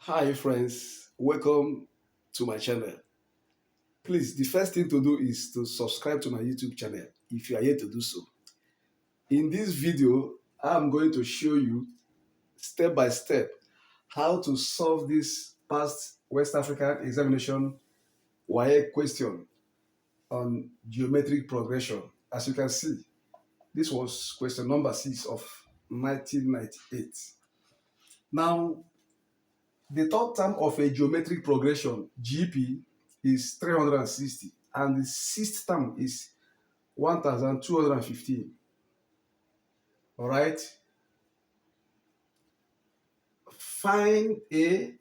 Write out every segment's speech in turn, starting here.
Hi friends, welcome to my channel. Please, the first thing to do is to subscribe to my YouTube channel if you are yet to do so. In this video, I'm going to show you step by step how to solve this past West African examination WAEC question on geometric progression. As you can see, this was question number 6 of 1998. Now, the third term of a geometric progression, GP, is 360, and the sixth term is 1215. All right. Find A,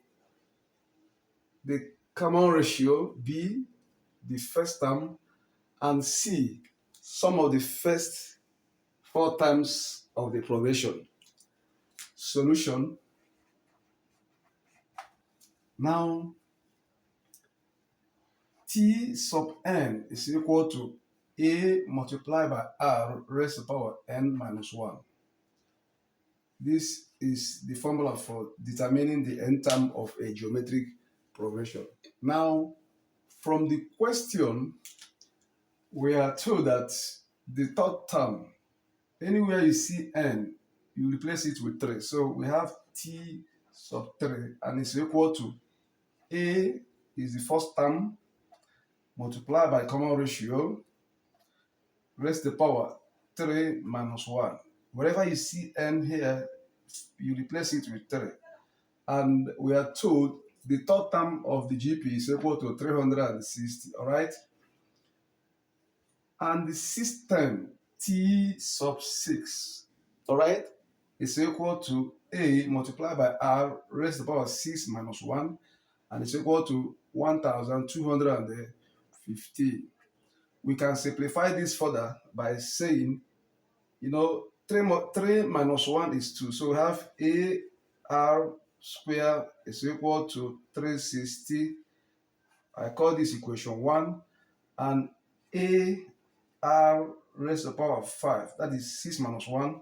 the common ratio, B, the first term, and C, sum of the first four terms of the progression. Solution. Now, T sub n is equal to A multiplied by R raised to the power n minus 1. This is the formula for determining the n term of a geometric progression. Now, from the question, we are told that the third term, anywhere you see n, you replace it with 3. So we have t sub 3, and it's equal to A is the first term multiplied by common ratio raised to the power 3 minus 1. Wherever you see n here, you replace it with 3. And we are told the third term of the GP is equal to 360, all right? And the sixth term, T sub 6, all right, is equal to A multiplied by R raised to the power 6 minus 1, and it's equal to 1215. We can simplify this further by saying, 3 minus 1 is 2. So we have AR square is equal to 360. I call this equation 1. And AR raised to the power of 5, that is 6 minus 1,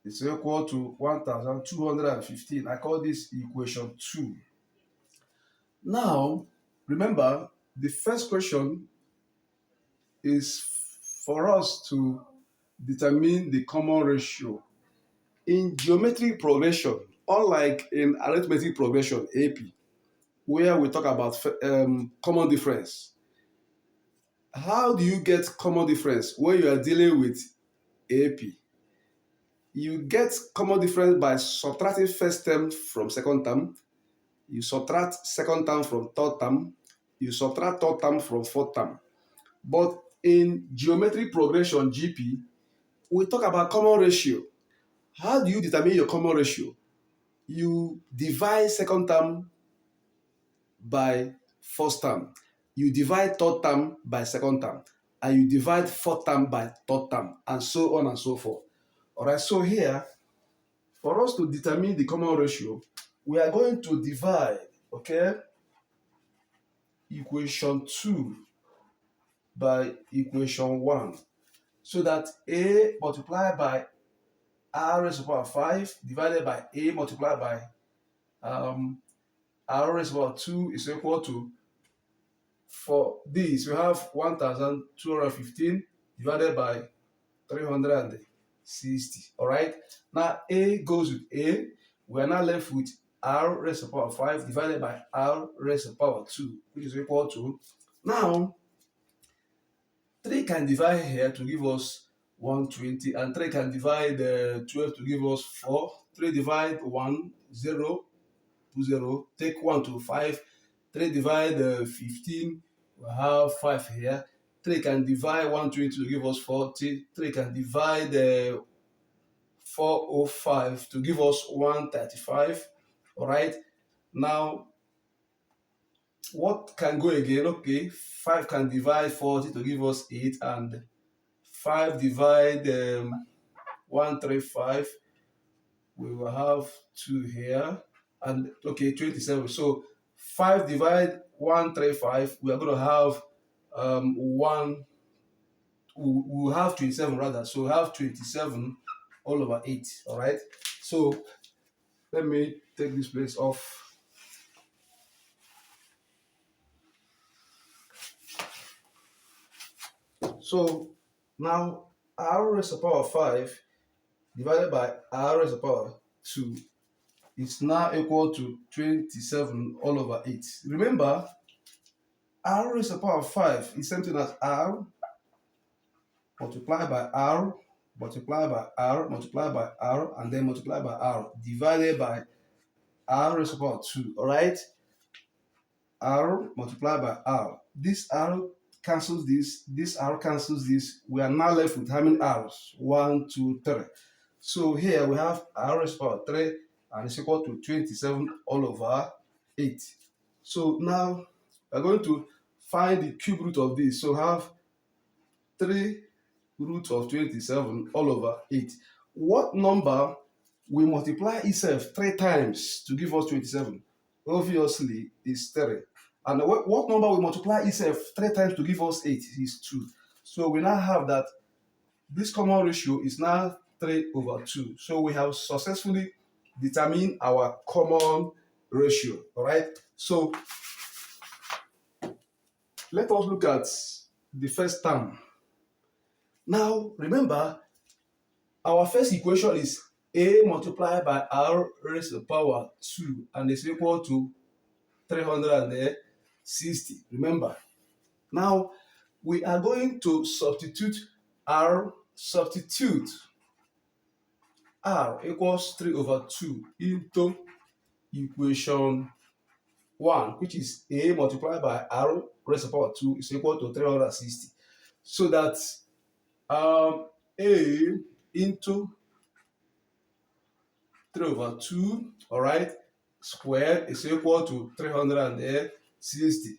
is equal to 1215. I call this equation 2. Now, remember, the first question is for us to determine the common ratio. In geometric progression, unlike in arithmetic progression, AP, where we talk about common difference, how do you get common difference when you are dealing with AP? You get common difference by subtracting first term from second term, you subtract second term from third term, you subtract third term from fourth term. But in geometric progression, GP, we talk about common ratio. How do you determine your common ratio? You divide second term by first term, you divide third term by second term, and you divide fourth term by third term, and so on and so forth. All right, so here, for us to determine the common ratio, we are going to divide, okay, equation 2 by equation 1, so that A multiplied by R raised to the power 5 divided by A multiplied by R raised to the power 2 is equal to, for this, we have 1215 divided by 360. All right. Now A goes with A. We are now left with R raised to the power 5 divided by R raised to the power 2, which is equal to, now 3 can divide here to give us 120, and 3 can divide 12 to give us 4. 3 divide 1, 0, 2, 0. Take 1 to 5. 3 divide 15. We have 5 here. 3 can divide 120 to give us 40. 3 can divide 405 to give us 135. All right. Now, what can go again? Okay, 5 can divide 40 to give us 8, and 5 divide 135. We will have 2 here, and okay, 27. So 5 divide 135, we are going to have 1. We will have 27 rather. So we have 27 all over 8. All right. So let me take this place off. So now r raised to the power 5 divided by r raised to the power 2 is now equal to 27 all over 8. Remember, r raised to the power 5 is something as r multiplied by r, multiplied by r, multiplied by r, and then multiplied by r, divided by r raised to the power 2. Alright? R multiplied by r. This r cancels this r cancels this. We are now left with how many r's? 1, 2, 3. So here we have r raised to the power 3 and it's equal to 27 all over 8. So now we're going to find the cube root of this. So have 3 root of 27 all over 8. What number will multiply itself 3 times to give us 27? Obviously, is 3. And what number will multiply itself 3 times to give us 8 is 2. So we now have that this common ratio is now 3 over 2. So we have successfully determined our common ratio. All right. So let us look at the first term. Now, remember, our first equation is a multiplied by r raised to the power 2 and is equal to 360. Remember. Now, we are going to substitute r equals 3 over 2 into equation 1, which is a multiplied by r raised to the power 2 is equal to 360. So that a into 3 over 2, all right, squared is equal to 360.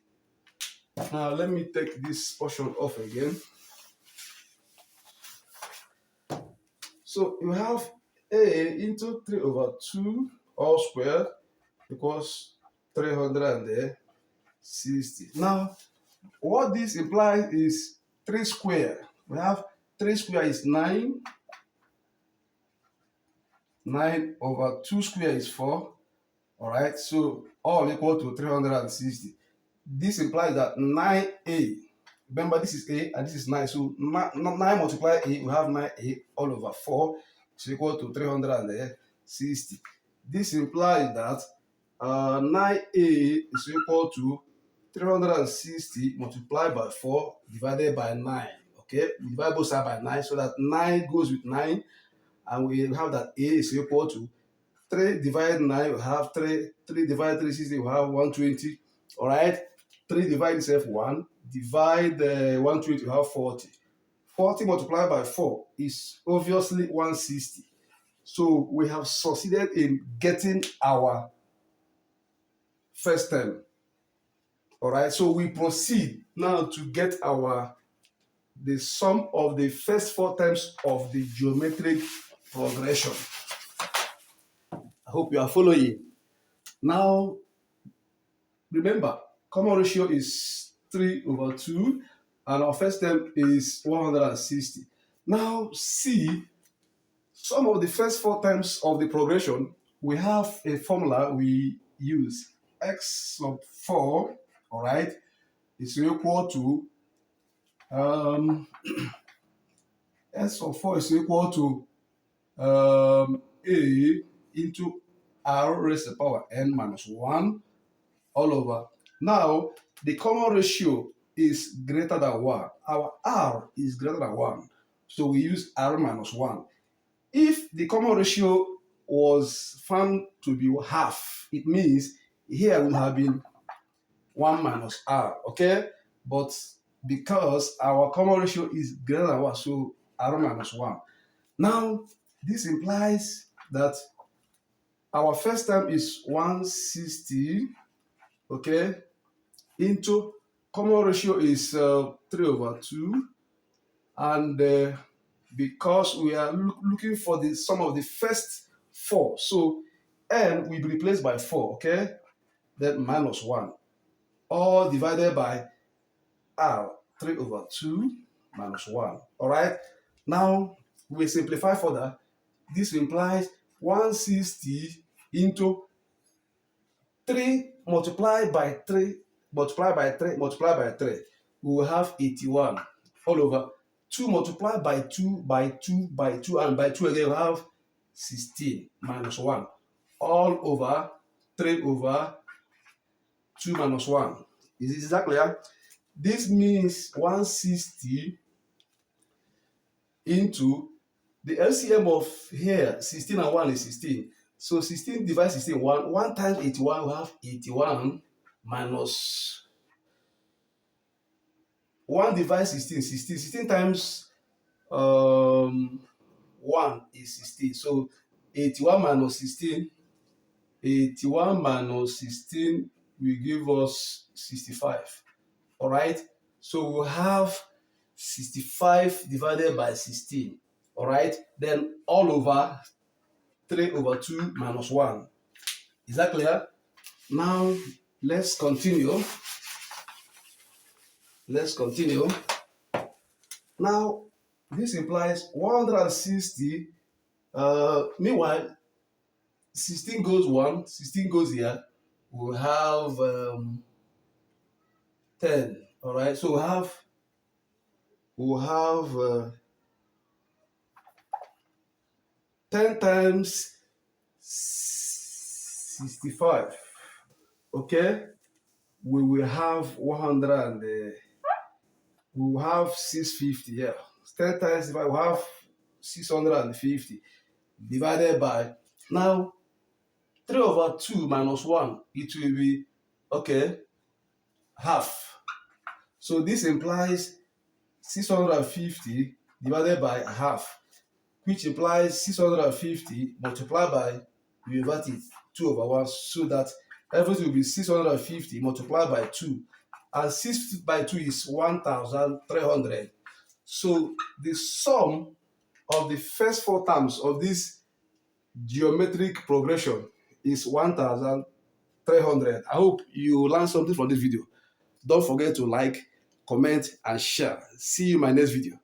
Now let me take this portion off again. So you have a into 3 over 2 all squared equals 360. Now what this implies is 3 squared. We have 3 squared is 9. 9 over 2 squared is 4. All right, so all equal to 360. This implies that 9a, remember this is a and this is 9, so 9 multiply a, we have 9a all over 4 is equal to 360. This implies that 9a is equal to 360 multiplied by 4 divided by 9. Okay, we divide both sides by 9 so that 9 goes with 9, and we have that a is equal to 3 divided 9, we have 3. 3 divided 360, we have 120. All right, 3 divided itself 1. Divide 120, we have 40. 40 multiplied by 4 is obviously 160. So we have succeeded in getting our first term. All right, so we proceed now to get the sum of the first 4 terms of the geometric progression. I hope you are following. Now, remember, common ratio is 3 over 2, and our first term is 160. Now, see, some of the first 4 terms of the progression, we have a formula we use. X sub 4, all right, is equal to S sub 4 is equal to a into r raised to the power n minus 1 all over. Now, the common ratio is greater than 1. Our r is greater than 1. So we use r minus 1. If the common ratio was found to be half, it means here would have been 1 minus r, okay? But because our common ratio is greater than 1, so r minus 1. Now, this implies that our first term is 160, okay, into common ratio is 3 over 2, and because we are looking for the sum of the first 4, so n will be replaced by 4, okay, then minus 1, all divided by r, 3 over 2 minus 1, all right. Now, we simplify further. This implies 160 into 3 multiplied by 3, multiplied by 3, multiplied by 3. We will have 81 all over. 2 multiplied by 2 by 2 by 2 and by 2 again, you have 16 minus 1 all over 3 over 2 minus 1. Is that clear? This means 160 into the LCM of here, 16 and 1 is 16. So 16 divided 16, 1 times 81, we have 81 minus 1 divided 16, 16. 16 times 1 is 16. So 81 minus 16, 81 minus 16 will give us 65. All right. So we'll have 65 divided by 16. All right. Then all over 3 over 2 minus 1. Is that clear? Now let's continue. Let's continue. Now this implies 160. Meanwhile, 16 goes 1, 16 goes here. We'll have 10. All right. So we'll have 10 times 65. Okay. We will have 100 and we will have 650. Yeah. 10 times 65, we have 650 divided by, now 3 over 2 minus 1, it will be, okay, half. So this implies 650 divided by half, which implies 650 multiplied by, we invert it, 2 over 1, so that everything will be 650 multiplied by 2. And 6 by 2 is 1,300. So the sum of the first 4 terms of this geometric progression is 1,300. I hope you learned something from this video. Don't forget to like, comment, and share. See you in my next video.